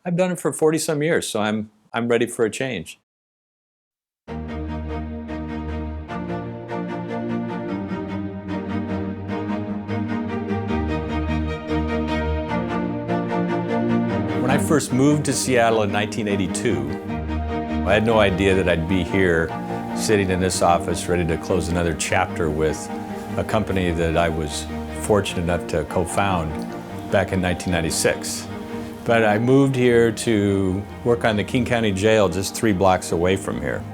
I've done it for 40 some years, so I'm ready for a change. When I first moved to Seattle in 1982, I had no idea that I'd be here sitting in this office ready to close another chapter with a company that I was fortunate enough to co-found back in 1996. But I moved here to work on the King County Jail just 3 blocks away from here.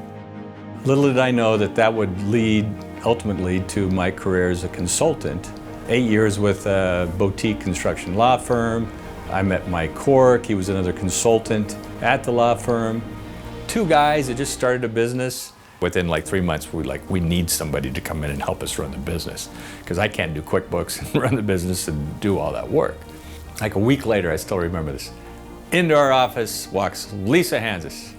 Little did I know that that would lead ultimately to my career as a consultant. 8 years with a boutique construction law firm. I met Mike Cork, he was another consultant at the law firm. 2 guys that just started a business. Within like 3 months, we need somebody to come in and help us run the business, because I can't do QuickBooks and run the business and do all that work. Like a week later, I still remember this. Into our office walks Lisa Hanses.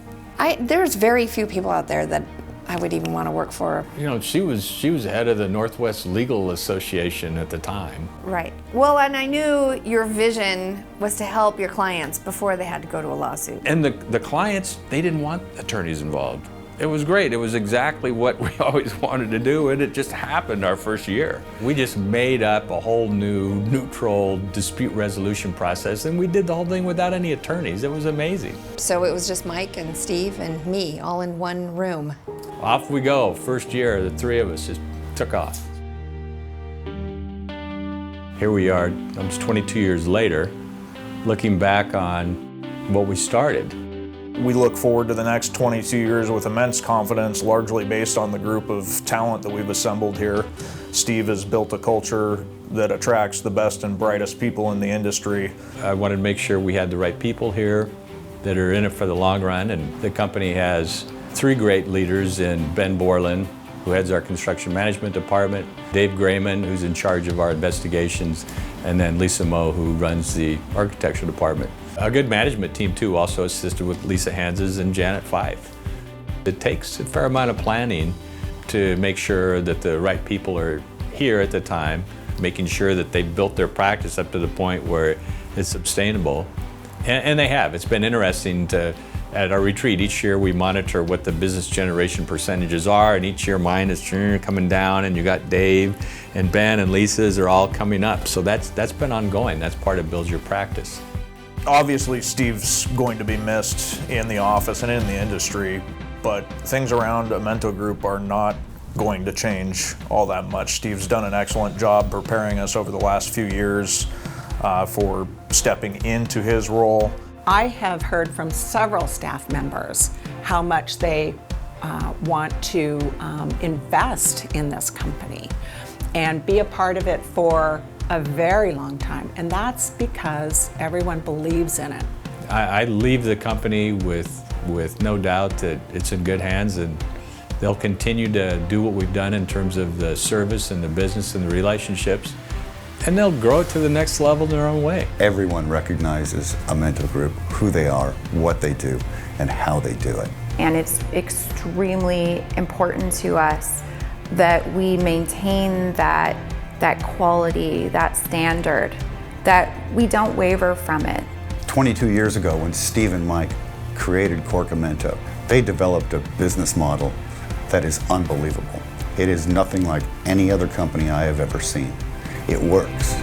There's very few people out there that I would even want to work for. You know, she was head of the Northwest Legal Association at the time. Right. Well, and I knew your vision was to help your clients before they had to go to a lawsuit. And the clients, they didn't want attorneys involved. It was great. It was exactly what we always wanted to do, and it just happened our first year. We just made up a whole new neutral dispute resolution process, and we did the whole thing without any attorneys. It was amazing. So it was just Mike and Steve and me all in one room. Off we go. First year, the 3 of us just took off. Here we are, almost 22 years later, looking back on what we started. We look forward to the next 22 years with immense confidence, largely based on the group of talent that we've assembled here. Steve has built a culture that attracts the best and brightest people in the industry. I wanted to make sure we had the right people here that are in it for the long run, and the company has 3 great leaders in Ben Borland, who heads our construction management department, Dave Gramann, who's in charge of our investigations, and then Lisa Moe, who runs the architecture department. A good management team too, also assisted with Lisa Hanses and Janet Fife. It takes a fair amount of planning to make sure that the right people are here at the time, making sure that they've built their practice up to the point where it's sustainable. And they have. It's been interesting at our retreat, each year we monitor what the business generation percentages are, and each year mine is coming down, and you got Dave and Ben and Lisa's are all coming up. So that's been ongoing. That's part of builds your practice. Obviously, Steve's going to be missed in the office and in the industry, but things around Amento Group are not going to change all that much. Steve's done an excellent job preparing us over the last few years for stepping into his role. I have heard from several staff members how much they want to invest in this company and be a part of it for a very long time, and that's because everyone believes in it. I leave the company with no doubt that it's in good hands, and they'll continue to do what we've done in terms of the service and the business and the relationships, and they'll grow it to the next level in their own way. Everyone recognizes Amento Group, who they are, what they do, and how they do it. And it's extremely important to us that we maintain that quality, that standard, that we don't waver from it. 22 years ago, when Steve and Mike created Cork Amento, they developed a business model that is unbelievable. It is nothing like any other company I have ever seen. It works.